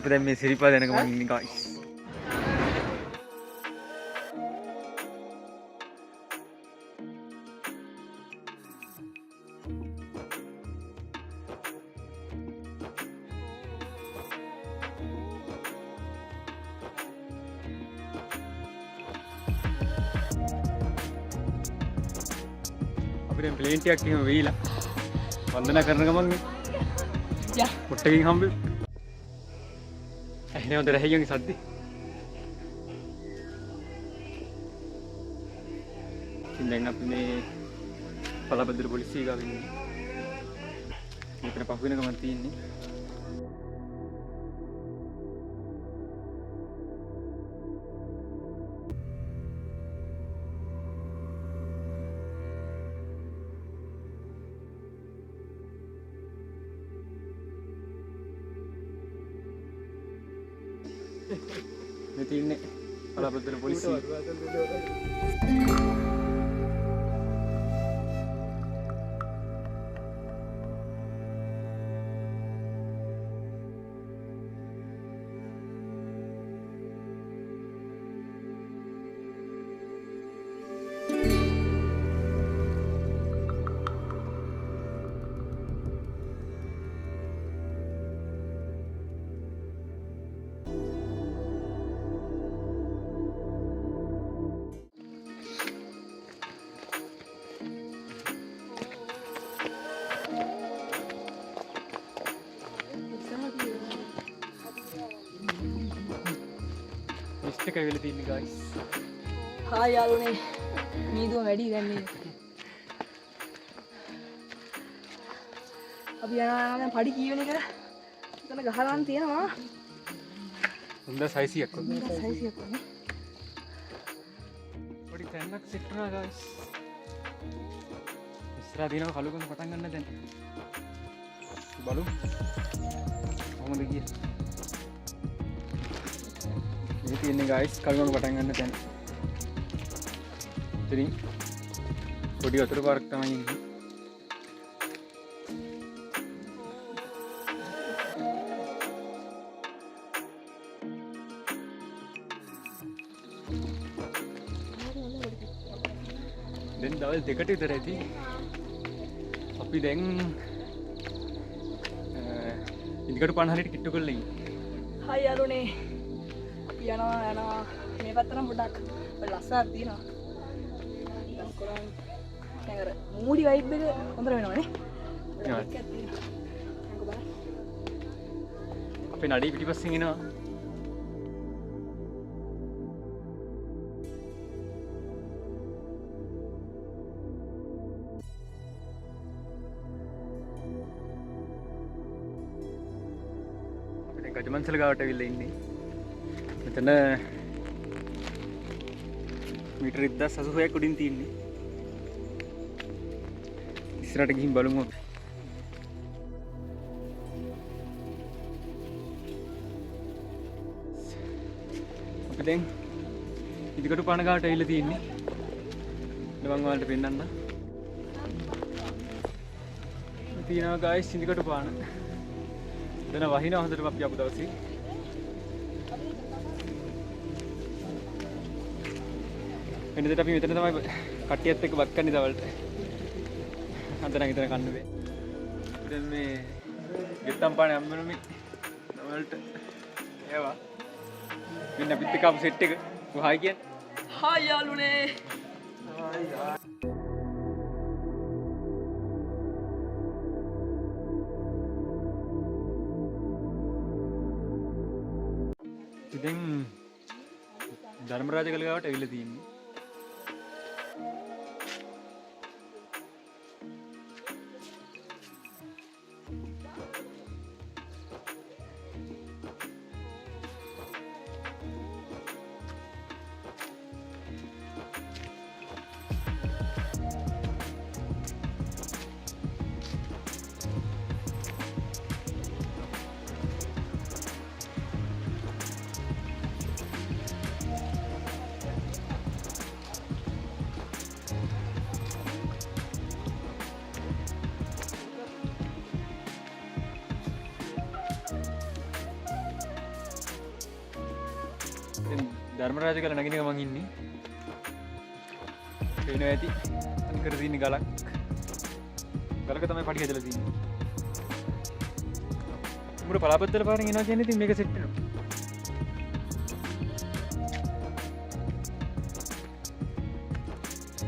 අපි දැන් මේ සිරිපා දෙනක මම ඉන්නේ guys. අපිට ප්ලේන් ටිකක් එහෙම වෙයිලා වන්දනා කරන ගමන් යා මුට්ටකින් හම්බෙ ඇහෙනවද රැහියන්ගේ සද්දේ ඉතින් දැන් අපි මේ පළබද්දර පොලිසිය ගාව ඉන්නේ මෙතන පහු වෙන ගමන් තියෙන්නේ මේ තින්නේ පළබද්දර පොලිසිය මිස්ටේක් එකක් වෙලා තියෙන්නේ guys. හා යාළුවනේ මීදුව වැඩි දැන් මේ අපි යනවා දැන් පඩි කීවෙන එක එතන ගහලා තියෙනවා හොඳ 600ක් වගේ. 600ක් වගේ පොඩි තැන්නක් සෙට් වුණා guys. ඉස්සරහ දිනව කලුකුණ පටන් ගන්න දැන්. බලමු. කොහොමද ගියේ? මේ තියෙන්නේ guys කලුකුණ පටන් ගන්න දැන්. ඉතින් පොඩි වතුර පාරක් තමයි ඉන්නේ. දැන් දවල් දෙකට විතර ඇති අපි දැන් ඉදිකට 50ට කිට්ටු කරලා ඉන්නේ. හා යාළුවනේ අපි යනවා මේ පැත්තට පොඩක් ලස්සනක් තියෙනවා දැන් කොරන් දැන් අර මූඩි වයිබ් එක හොඳට වෙනවනේ අපේ නඩේ පිටිපස්සෙන් එනවා. ගජමන්සල ගාවට ඇවිල්ලා ඉන්නේ. මෙතන මීටර 1086ක් උඩින් තියෙන්නේ. ඉස්සරහට ගිහින් බලමු අපි. අපි දැන් ඉදිකටු පාන ගාවට ඇවිල්ලා තියෙන්නේ. මම ඔයාලට පෙන්නන්න. තියෙනවා guys ඉදිකටු පාන. දැන් වහිනවා හොඳටම අපි ආපු දවසේ. වෙනදට අපි මෙතන තමයි කට්ටියත් එක්ක වත් කන්නේ දවල්ට. අද නම් ඉතන කන්න බෑ. දැන් මේ ගෙත්තම් පානේ අම්මනමි දවල්ට ඒවා. මෙන්න අපිත් එක්ක ආපු සෙට් එක. කොහායි කියන්නේ? හා යාළුවනේ ඉතින් ධර්මරාජ ගලගාවට ඇවිල්ලා තියෙන්නේ. ධර්මරාජ කියලා නගින එක මං ඉන්නේ. පේනවා ඇති. අන්කර තියෙන ගලක්. ගලක තමයි පඩි හදලා තියෙන්නේ. උඹට පලාපත්තල පාරෙන් එනවා කියන්නේ ඉතින් මේක සෙට් වෙනවා.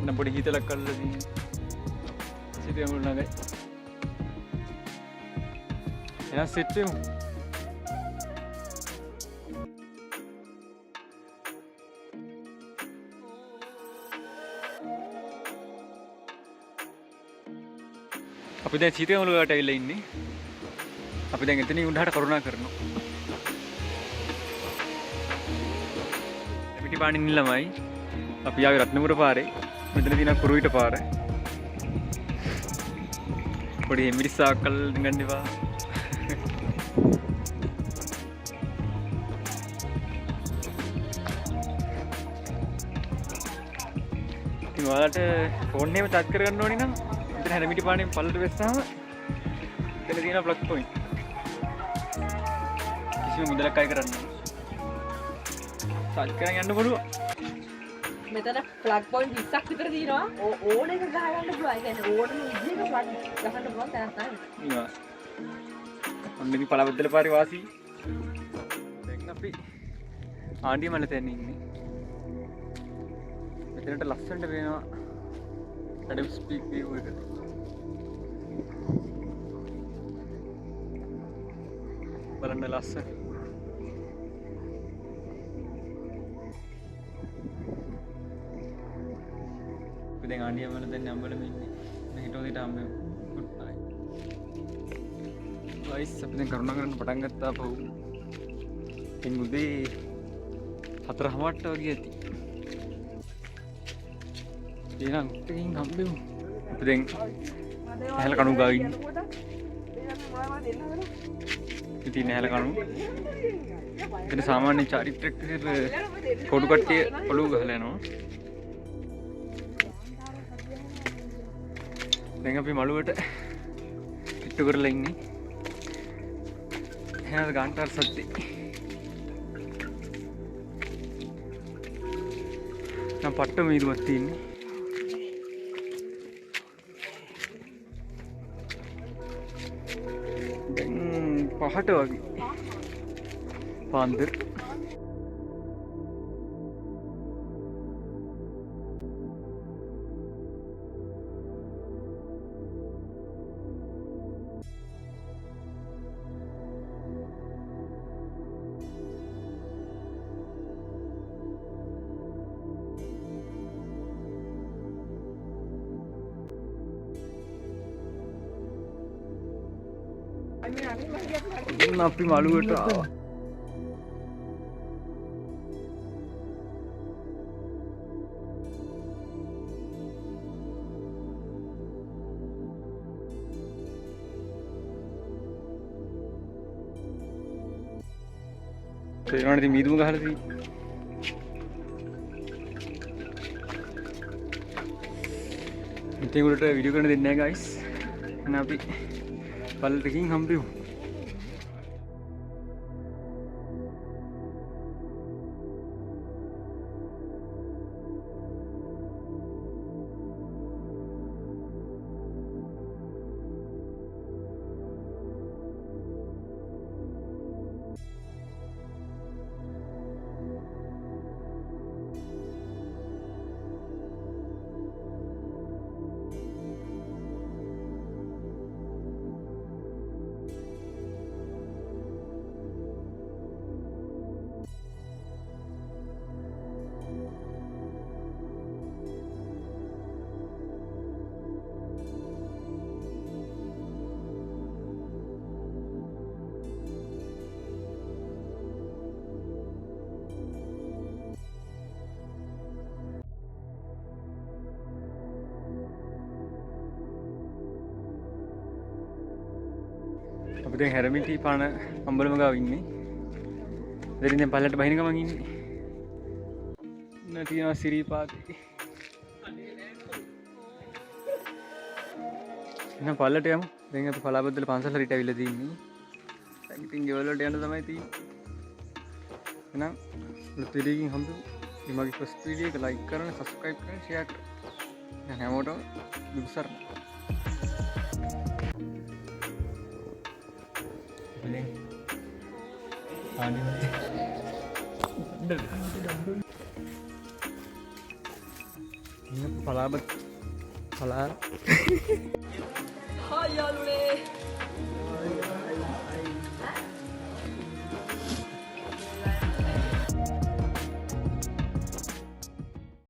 එන්න පොඩි හිතලක් කරලා තියෙන්නේ. සිතේ මුල් නගයි. එනවා සෙට් වෙමු. අපි දැන් සීතේ මුලකට ඇවිල්ලා ඉන්නේ. අපි දැන් එතනින් උඩහට කරුණා කරනවා. පිටි පානින් ළමයි. අපි ආවේ රත්නපුර පාරේ. මෙතන තියෙන කුරුවිට පාර. පොඩි මිරිස්සාකල් ගන්න එපා. ඉතින් ඔයාලට ෆෝන් එකම චාර්ජ් කරගන්න ඕනේ නම් මෙතන හැරමිටි පානෙන් පල්ලට වෙස්සාම එතන තියෙන ප්ලග් පොයින්ට්. කිසිම මුදලක් අය කරන්න ඕනේ. චාර්ජ් කරන් යන්න පුළුවන්. මෙතන ප්ලග් පොයින්ට් 20ක් විතර තියෙනවා. ඕන එක ගහගන්න පුළුවන්. ඒ කියන්නේ ඕනම විදිහක ප්ලග් ගහන්න පුළුවන් තැනක් තමයි. ඉන්නවා. අන්න ඉතින් පළවද්දල පාරේ වාසී. දැන් අපි ආණ්ඩිය මල තැන ඉන්නේ. මෙතනට ලස්සනට වෙනවා. ඇඩම් ස්පීක් view එක. බලන්න ලස්සන. අපි දැන් ආණ්ඩිය මල දැන් අම්බලම ඉන්නේ. මම හිතුවා හම්බෙමු. good night. guys අපි දැන් කරුණා කරන්න පටන් ගත්තා පහු. ඉතින් උදේ 4:00ට වගේ ඇති. එහෙනම් ටිකින් හම්බෙමු. අපි දැන් ඇහැල කණු ගාව ඉන්නේ. ඉතින් ඇහැල කණු. එතන සාමාන්‍ය චාරිත්‍රාක් විදිහට පොඩු කට්ටිය ඔළුව ගහලා යනවා. දැන් අපි මළුවට පිට්ටු කරලා ඉන්නේ. එහෙනම් ගාන්ටාර සද්දේ. නම් පට්ට මීදුමක් තියෙන්නේ. පහට වගේ පාන්දර අපි මළුවට ආවා. තේරෙනවද ඉතින් මීදුම ගහලා තියෙන්නේ. ඉතින් උඩට වීඩියෝ කරන්න දෙන්නේ නැහැ guys. එහෙනම් අපි පල්ලටකින් හම්බෙමු. අපි දැන් හැරමිටි පාන අම්බලම ගාව ඉන්නේ. ඉතින් දැන් පල්ලට බහින ගමන් ඉන්නේ. තියෙනවා සිරිපාතේ. එහෙනම් පල්ලට යමු. දැන් අපි පලාබද්දල පන්සල් හරියට ඇවිල්ලා තින්නේ. දැන් ඉතින් ගෙවල් වලට යන්න තමයි තියෙන්නේ. එහෙනම් අලුත් වීඩියෝ එකකින් හම්බෙමු. මේ මගේ ෆස්ට් වීඩියෝ එක ලයික් කරන්න, සබ්ස්ක්‍රයිබ් කරන්න, ෂෙයා කරන්න. දැන් හැමෝටම දුසරණ. ඉතින් පලාබත් පලා හායි යාළුවනේ